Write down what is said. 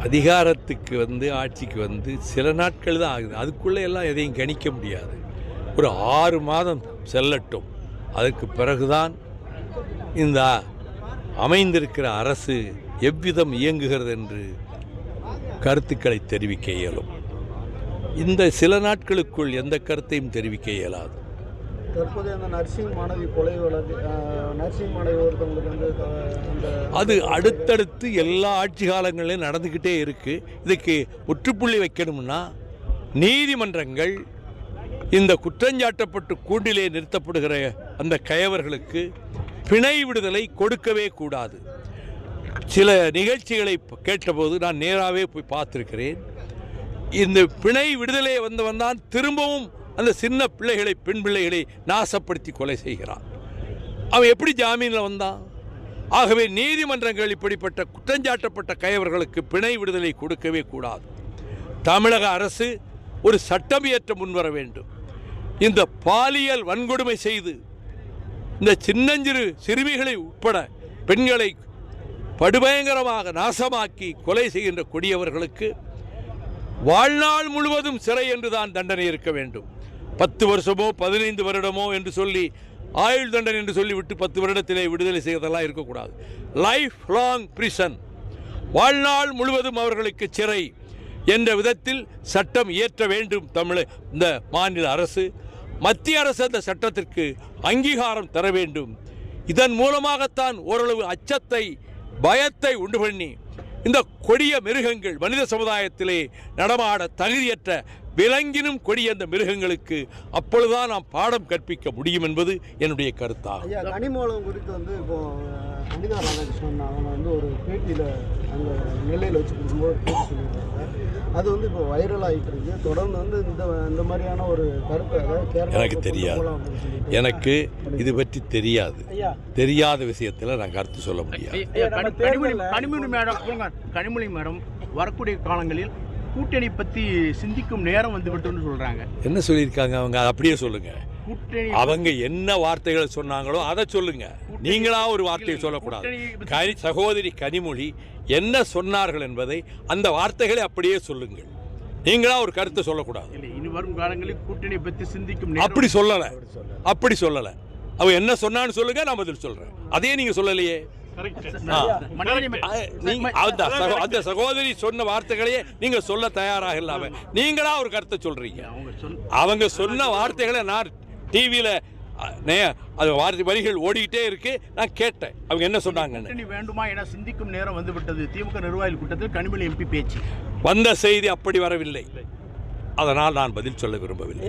அதிகாரத்துக்கு ஆட்சிக்கு சில நாட்கள் தான் ஆகுது. அதுக்குள்ளே எல்லாம் எதையும் கணிக்க முடியாது. ஒரு 6 மாதம் செல்லட்டும். அதற்கு பிறகுதான் இந்த அமைந்திருக்கிற அரசு எவ்விதம் இயங்குகிறது என்று கருத்துக்களை தெரிவிக்க இயலும். இந்த சில நாட்களுக்குள் எந்த கருத்தையும் தெரிவிக்க இயலாது. தற்போதைய அந்த நர்சிங் மாணவி கொலை வழக்கு, நர்சிங் மாணவி ஒருத்தவங்களுக்கு அது அடுத்தடுத்து எல்லா ஆட்சி காலங்களிலும் நடந்துக்கிட்டே இருக்கு. இதுக்கு முற்றுப்புள்ளி வைக்கணும்னா நீதிமன்றங்கள் இந்த குற்றஞ்சாட்டப்பட்டு கூண்டிலே நிறுத்தப்படுகிற அந்த கயவர்களுக்கு பிணை விடுதலை கொடுக்கவே கூடாது. சில நிகழ்ச்சிகளை கேட்டபோது நான் நேராகவே போய் பார்த்துருக்கிறேன். இந்த பிணை விடுதலை வந்தான் திரும்பவும் அந்த சின்ன பிள்ளைகளை, பெண் பிள்ளைகளை நாசப்படுத்தி கொலை செய்கிறான். அவன் எப்படி ஜாமீனில் வந்தான்? ஆகவே நீதிமன்றங்கள் இப்படிப்பட்ட குற்றஞ்சாட்டப்பட்ட கயவர்களுக்கு பிணை விடுதலை கொடுக்கவே கூடாது. தமிழக அரசு ஒரு சட்டம் இயற்ற முன்வர வேண்டும். இந்த பாலியல் வன்கொடுமை செய்து இந்த சின்னஞ்சிறு சிறுமிகளை உட்பட பெண்களை படுபயங்கரமாக நாசமாக்கி கொலை செய்கின்ற கொடியவர்களுக்கு வாழ்நாள் முழுவதும் சிறை என்றுதான் தண்டனை இருக்க வேண்டும். 10 வருஷமோ 15 வருடமோ என்று சொல்லி ஆயுள் தண்டனை என்று சொல்லிவிட்டு 10 வருடத்திலே விடுதலை செய்வதெல்லாம் இருக்கக்கூடாது. லைஃப் லாங் பிரிசன், வாழ்நாள் முழுவதும் அவர்களுக்கு சிறை என்ற விதத்தில் சட்டம் இயற்ற வேண்டும் இந்த மாநில அரசு. மத்திய அரசு அந்த சட்டத்திற்கு அங்கீகாரம் தர வேண்டும். இதன் மூலமாகத்தான் ஓரளவு அச்சத்தை, பயத்தை உண்டு பண்ணி இந்த கொடிய மிருகங்கள் மனித சமுதாயத்திலே நடமாட தகுதியற்ற விலங்கினும் கொடிய அந்த மிருகங்களுக்கு அப்பொழுதுதான் நாம் பாடம் கற்பிக்க முடியும் என்பது என்னுடைய கருத்தாகும். கனிமூலம் குறித்து இப்போ அனிதா ராதாகிருஷ்ணன் அவங்க ஒரு பேட்டியில் அங்கே நெல்லையில் வச்சு கொடுக்கும்போது பேட்டி சொல்லியிருக்காங்க. அது இப்போ வைரல் ஆகிட்டு இருக்கு. தொடர்ந்து இந்த மாதிரியான ஒரு கருத்தை எனக்கு தெரியாது. எனக்கு இது பற்றி தெரியாது. தெரியாத விஷயத்தில் நான் கருத்து சொல்ல முடியாது. கனிமொழி மேடம் வரக்கூடிய காலங்களில் கூட்டணி பற்றி சிந்திக்கும் நேரம் வந்துவிட்டுன்னு சொல்றாங்க. என்ன சொல்லியிருக்காங்க அவங்க? அப்படியே சொல்லுங்க. அவங்க என்ன வார்த்தைகளை சொன்னாங்களோ அதை சொல்லுங்க. நீங்களா ஒரு வார்த்தையை சொல்லக்கூடாது. சகோதரி கனிமொழி என்ன சொன்னார்கள் என்பதை அந்த வார்த்தைகளை அப்படியே சொல்லுங்கள். நீங்களா ஒரு கருத்தை சொல்லக்கூடாது. இனி வரும் காலங்களில் கூட்டணி பற்றி சிந்திக்கும் அப்படி சொல்லல. அவ என்ன சொன்னான்னு சொல்லுங்க, நான் பதில் சொல்றேன். அதே நீங்க சொல்லலையே. அந்த சகோதரி சொன்ன வார்த்தைகளையே நீங்க சொல்ல தயாராக இல்லாம நீங்களா ஒரு கருத்தை சொல்றீங்க. அவங்க சொன்ன வார்த்தைகளை நான் டிவியில வரிகள் ஓடிக்கிட்டே இருக்கு, நான் கேட்டேன் அவங்க என்ன சொன்னாங்க. வேண்டுமா என சிந்திக்கும் நேரம் வந்து விட்டது. திமுக நிர்வாகிகள் கூட்டத்தில் கனிமொழி எம்பி பேச்சு வந்த செய்தி அப்படி வரவில்லை. அதனால் நான் பதில் சொல்ல விரும்பவில்லை.